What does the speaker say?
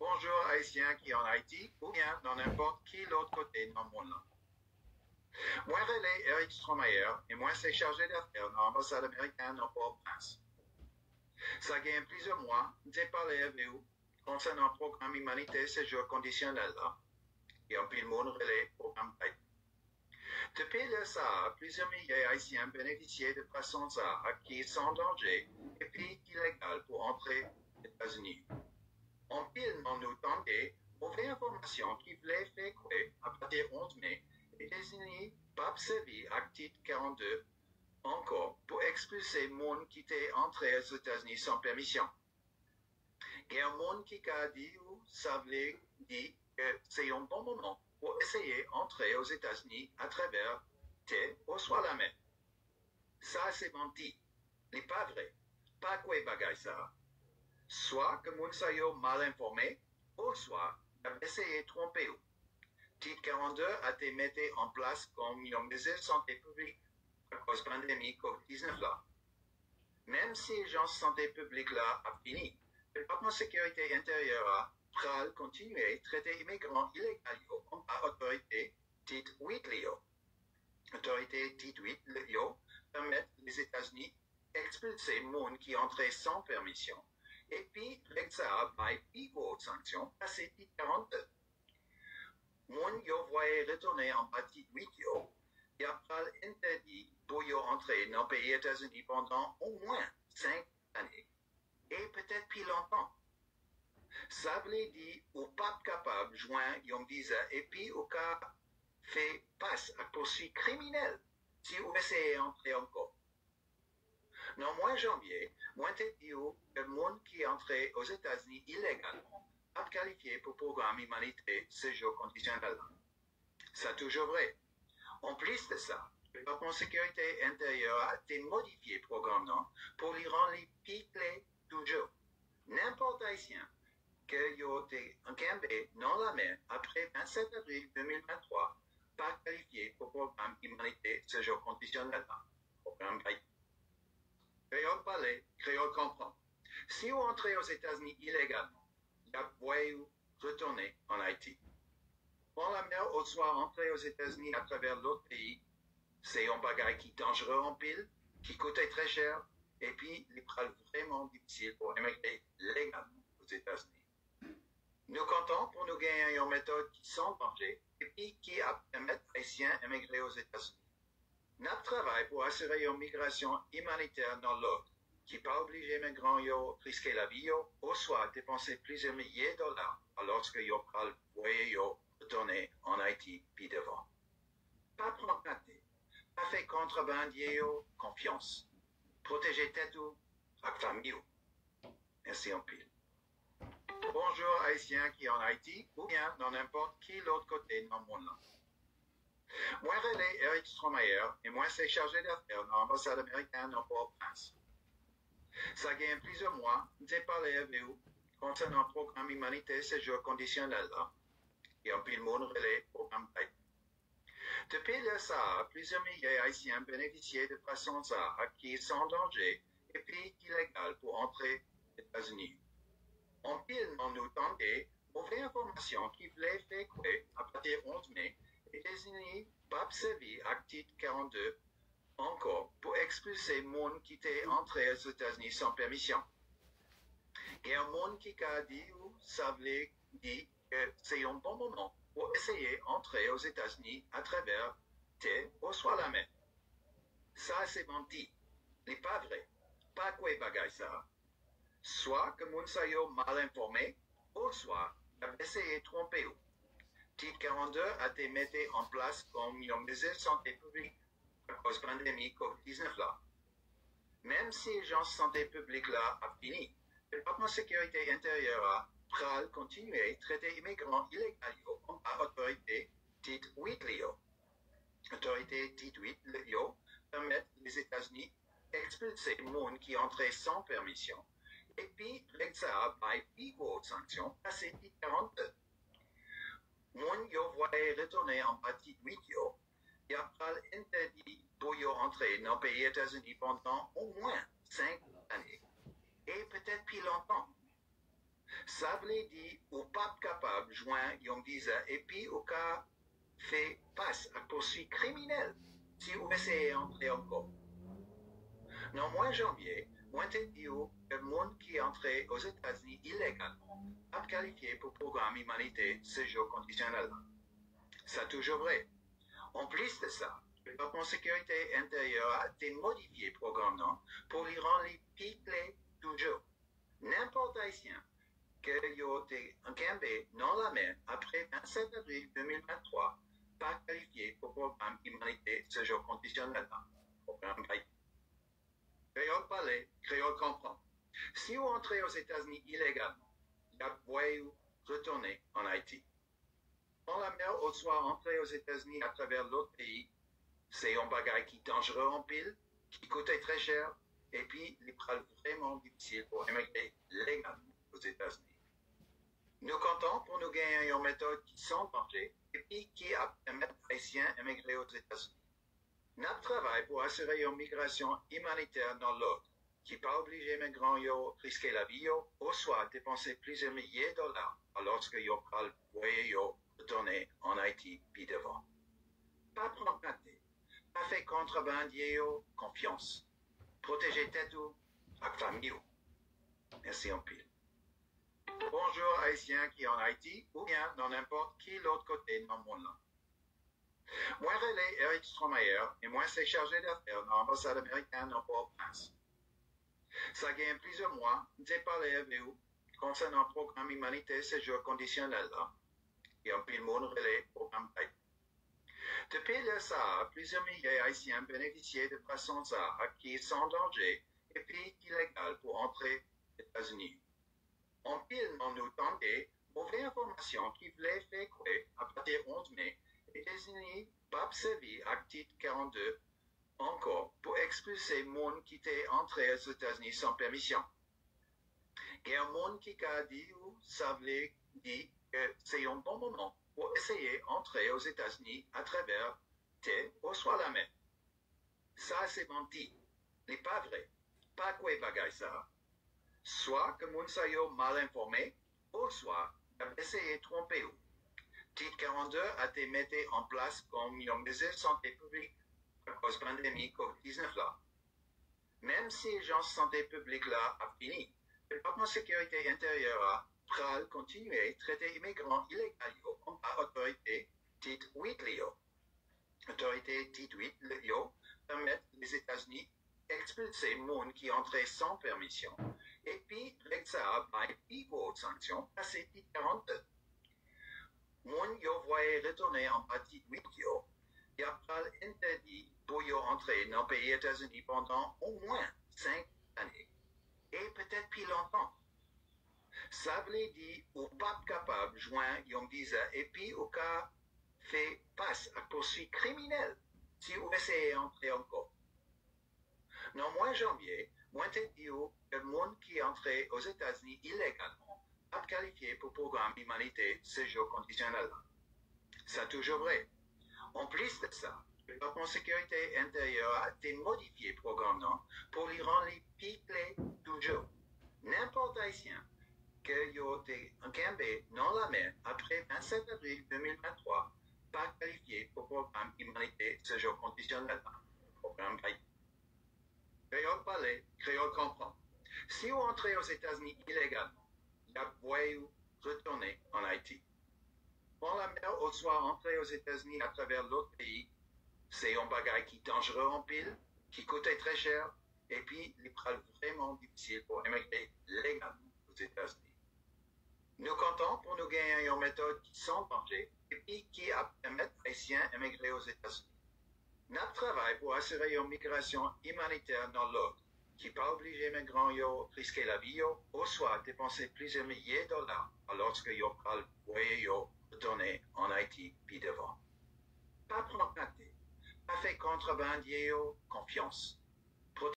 Bonjour Haïtiens qui en Haïti ou bien dans n'importe qui l'autre côté dans le monde. Moi, relais Eric Stromayer et moi, c'est chargé d'affaires dans l'ambassade américaine au Port-au-Prince. Ça gagne plusieurs mois, j'ai parlé avec vous concernant le programme Humanité Séjour Conditionnel là, et en pile monde relais programme Paix. Depuis le Sahara, plusieurs milliers d'Haïtiens bénéficiaient de façon Sahara qui sont en danger et puis illégales pour entrer aux États-Unis. En pile, on nous tendait mauvaise information qui voulait faire quoi à partir du 11 mai, les États-Unis pas servi article 42 encore pour expulser le monde qui était entré aux États-Unis sans permission. Il y a un monde qui a dit ou ça voulait dire que c'est un bon moment pour essayer d'entrer aux États-Unis à travers terre ou soit la mer. Ça, c'est menti. Ce n'est pas vrai. Pas quoi bagaille ça. Soit que moun sa yo mal informé, ou soit essayé de tromper. Titre 42 a été mis en place comme une mesure de santé publique à cause de la pandémie COVID-19 là. Même si l'agence de santé publique là a fini, le département de sécurité intérieure a pral continuer à traiter immigrants illégaux comme par autorité titre 8 Lio. Autorité titre 8 Lio permet les États-Unis d'expulser les gens qui entraient sans permission. Et puis, l'exa by pivot sanction passé titre 42. Mon yo voyait retourner en partie 8 yo, il a pas interdit pour yo entrer dans le pays États-Unis pendant au moins 5 années. Et peut-être plus longtemps. Ça veut dire ou pas capable de joindre un visa et puis au cas fait passe à poursuite criminelle si vous essayez d'entrer encore. Dans le mois de janvier, moi t'ai dit que le monde qui est entré aux États-Unis illégalement a qualifié pour le programme Humanité Séjour Conditionnel. C'est toujours vrai. En plus de ça, le département de sécurité intérieure a été modifié le programme pour lui rendre les pieds toujours. N'importe haïtien que yo été encambé dans la mer après 27 avril 2023 pas qualifié pour le programme Humanité Séjour Conditionnel. Programme créole parler, créole comprend. Si vous entrez aux États-Unis illégalement, vous pouvez retourner en Haïti. Prendre la mer ou soit entrer aux États-Unis à travers l'autre pays, c'est un bagage qui est dangereux en pile, qui coûtait très cher, et puis il est vraiment difficile pour émigrer légalement aux États-Unis. Nous comptons pour nous gagner une méthode qui sans danger, et puis qui a permis aux Haïtiens d'émigrer aux États-Unis. Notre travail pour assurer une migration humanitaire dans l'ordre, qui pas obligé les migrants à risquer la vie, ou soit dépenser plusieurs milliers de dollars lorsque ils parlent retourner en Haïti puis devant. Pas prendre pas faire contrebandier confiance. Protéger tête ou la famille. Merci en pile. Bonjour Haïtiens qui en Haïti ou bien dans n'importe qui l'autre côté dans le monde là. Moi, relais Eric Stromayer et moi, c'est chargé d'affaires dans l'ambassade américaine au Port-au-Prince. Ça gagne plusieurs mois, j'ai parlé avec vous concernant le programme Humanité Séjour Conditionnel là, et en pile monde relais programme Paix. Depuis le Sahara, plusieurs milliers d'Haïtiens bénéficiaient de façon Sahara qui sont en danger et puis illégales pour entrer aux États-Unis. En pile, on nous tendait mauvaise information qui voulait faire quoi à partir du 11 mai. Les États-Unis pas servi article 42 encore pour expulser le monde qui était entré aux États-Unis sans permission. Il y a un monde qui a dit ou ça voulait dire que c'est un bon moment pour essayer d'entrer aux États-Unis à travers terre ou soit la mer. Ça, c'est menti. Ce n'est pas vrai. Pas quoi bagaille ça. Soit que moun sa yo mal informé, ou soit essayé de tromper. Titre 42 a été mis en place comme une mesure de santé publique à cause de la pandémie COVID-19 là. Même si l'agence de santé publique là a fini, le département de sécurité intérieure a pral continuer à traiter immigrants illégaux comme par autorité titre 8 Lio. Autorité titre 8 Lio permet les États-Unis d'expulser les gens qui entraient sans permission. Et puis, l'exa by pivot sanction passé titre 42. Mon yo voyait retourner en partie 8 yo, il a pas interdit pour yo entrer dans le pays États-Unis pendant au moins 5 années. Et peut-être plus longtemps. Ça Ça veut dire ou pas capable joindre yon visa et puis au cas fait passe à poursuite criminelle si vous essayez d'entrer encore. Non, mois janvier, moi t'ai dit que le monde qui est entré aux États-Unis illégalement a qualifié pour programme humanité séjour conditionnel. C'est toujours vrai. En plus de ça, le département de sécurité intérieure a été modifié le programme pour lui rendre les pieds toujours. N'importe haïtien que yo été encambé dans la mer après 27 avril 2023 pas qualifié pour programme humanité séjour conditionnel. Programme créole parler, créole comprend. Si vous entrez aux États-Unis illégalement, vous retourner en Haïti. Dans la mer, au soit entrer aux États-Unis à travers l'autre pays, c'est un bagage qui est dangereux en pile, qui coûte très cher, et puis il est vraiment difficile pour émigrer légalement aux États-Unis. Nous comptons pour nous gagner une méthode qui sans danger, et puis qui a permis aux Haïtiens d'émigrer aux États-Unis. Notre travail pour assurer une migration humanitaire dans l'autre, qui pas obligé les migrants à risquer la vie, ou soit dépenser plusieurs milliers de dollars, alors que ils peuvent retourner en Haïti puis devant. Pas prendre pâté, pas faire contrebandier, confiance. Protéger tête ou la famille. Merci en pile. Bonjour Haïtiens qui en Haïti ou bien dans n'importe qui l'autre côté dans le monde. Moi, relais Eric Stromayer et moi, c'est chargé d'affaires dans l'ambassade américaine en Port-au-Prince. Ça gagne plusieurs mois, j'ai parlé avec vous concernant le programme humanité séjour conditionnel là. Et un peu le monde relais programme type. Depuis le Sahara, plusieurs milliers d'Haïtiens bénéficiaient de façon Sahara qui est sans danger et puis illégale pour entrer aux États-Unis. En pile, on nous tentait mauvaise information qui voulait faire quoi à partir du 11 mai. Les États-Unis pas servi à titre 42 encore pour expulser le monde qui était entré aux États-Unis sans permission. Il y a un monde qui a dit ou ça voulait dire que c'est un bon moment pour essayer d'entrer aux États-Unis à travers terre ou soit la mer. Ça c'est menti. Ce n'est pas vrai. Pas quoi bagaille ça. Soit que moun sa yo mal informé, ou soit a essayé de tromper ou. Titre 42 a été mis en place comme une mesure de santé publique à cause de la pandémie COVID-19 là. Même si l'agence de santé publique là a fini, le département de sécurité intérieure a pral continuer à traiter immigrants illégaux comme par autorité titre 8 Lio. Autorité titre 8 Lio permettent les États-Unis expulser le monde qui entrait sans permission. Et puis, l'exa a plus haute sanction passé titre 42. Moun yo voyait retourner en partie 8 yo, y a pas interdit pour yo entrer dans le pays États-Unis pendant au moins 5 années. Et peut-être plus longtemps. Ça veut dire ou pas capable de joindre un visa et puis au cas fait passe à poursuite criminelle si vous essayez d'entrer encore. Dans le mois de janvier, moi t'ai dit que le monde qui est entré aux États-Unis illégalement a qualifié pour programme humanité séjour conditionnel. C'est toujours vrai. En plus de ça, le département de sécurité intérieure a été modifié le programme pour lui rendre les pieds toujours. N'importe haïtien que yo été encambé dans la mer après 27 avril 2023 pas qualifié pour programme humanité séjour conditionnel. Programme créole parler, créole comprend. Si vous entrez aux États-Unis illégalement, vous retourner en Haïti. Pour la mer, au soit entrer aux États-Unis à travers l'autre pays, c'est un bagage qui est dangereux en pile, qui coûte très cher, et puis il est vraiment difficile pour émigrer légalement aux États-Unis. Nous comptons pour nous gagner une méthode qui sans danger, et puis qui a permis aux Haïtiens d'émigrer aux États-Unis. Notre travail pour assurer une migration humanitaire dans l'autre, qui pas obligé les migrants à risquer la vie, ou soit dépenser plusieurs milliers de dollars, alors que yo pral retourner en Haïti puis devant. Pas prendre pâté, pas faire contrebandier, confiance.